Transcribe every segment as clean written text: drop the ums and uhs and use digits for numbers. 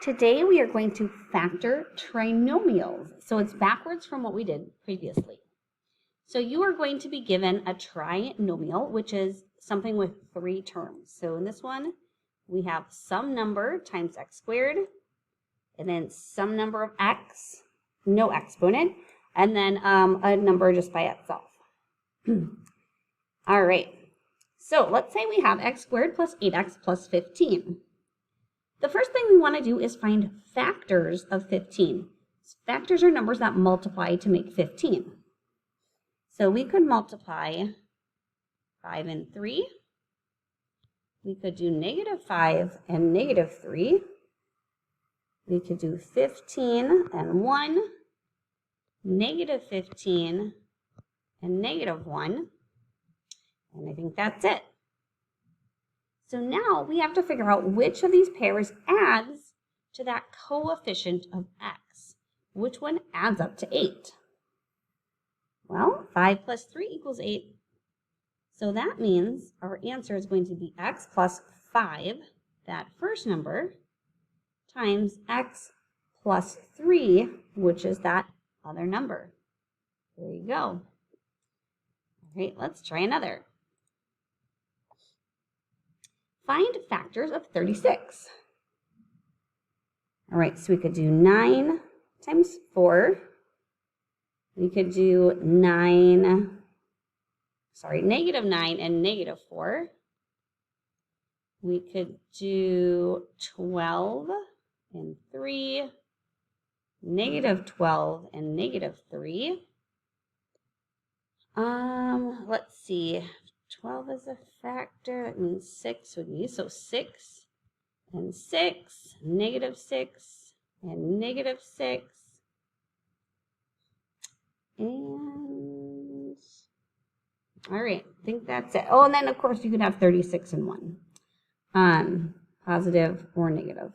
Today we are going to factor trinomials. So it's backwards from what we did previously. So you are going to be given a trinomial, which is something with 3 terms. So in this one, we have some number times x squared, and then some number of x, no exponent, and then a number just by itself. All right, so let's say we have x squared plus 8x plus 15. The first thing we want to do is find factors of 15. Factors are numbers that multiply to make 15. So we could multiply 5 and 3. We could do -5 and -3. We could do 15 and 1, -15 and -1. And I think that's it. So now we have to figure out which of these pairs adds to that coefficient of x. Which one adds up to 8? Well, 5 plus 3 equals 8. So that means our answer is going to be x plus 5, that first number, times x plus 3, which is that other number. There you go. All right, let's try another. Find factors of 36. All right, so we could do 9 times 4. We could do -9 and -4. We could do 12 and 3, -12 and -3. Let's see. 12 is a factor, that means 6 would be, so 6 and 6, -6 and -6, and, all right, I think that's it. Oh, and then of course you could have 36 and 1, positive or negative.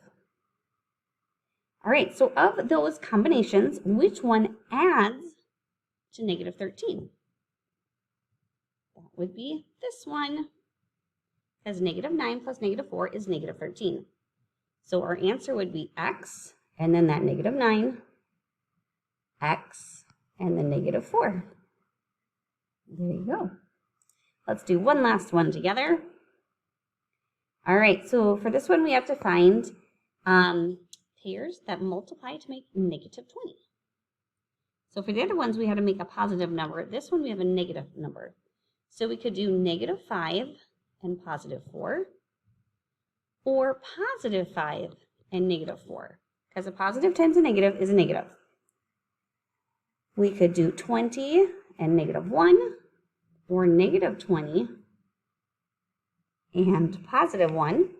All right, so of those combinations, which one adds to -13? That would be this one, because -9 plus -4 is -13. So our answer would be x, and then that -9, x, and then -4. There you go. Let's do one last one together. All right, so for this one, we have to find pairs that multiply to make -20. So for the other ones, we had to make a positive number. This one, we have a negative number. So we could do -5 and +4, or +5 and -4, because a positive times a negative is a negative. We could do 20 and -1, or -20 and +1.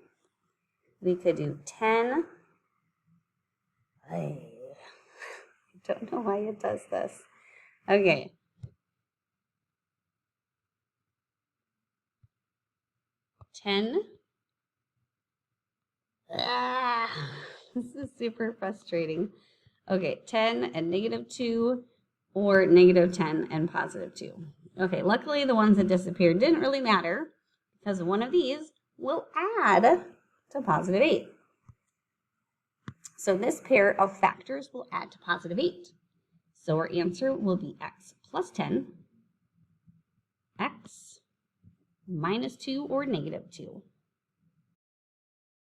We could do 10. I don't know why it does this. Okay. This is super frustrating. Okay, 10 and -2, or -10 and +2. Okay, luckily the ones that disappeared didn't really matter, because one of these will add to +8. So this pair of factors will add to +8. So our answer will be x plus 10, x -2 or -2.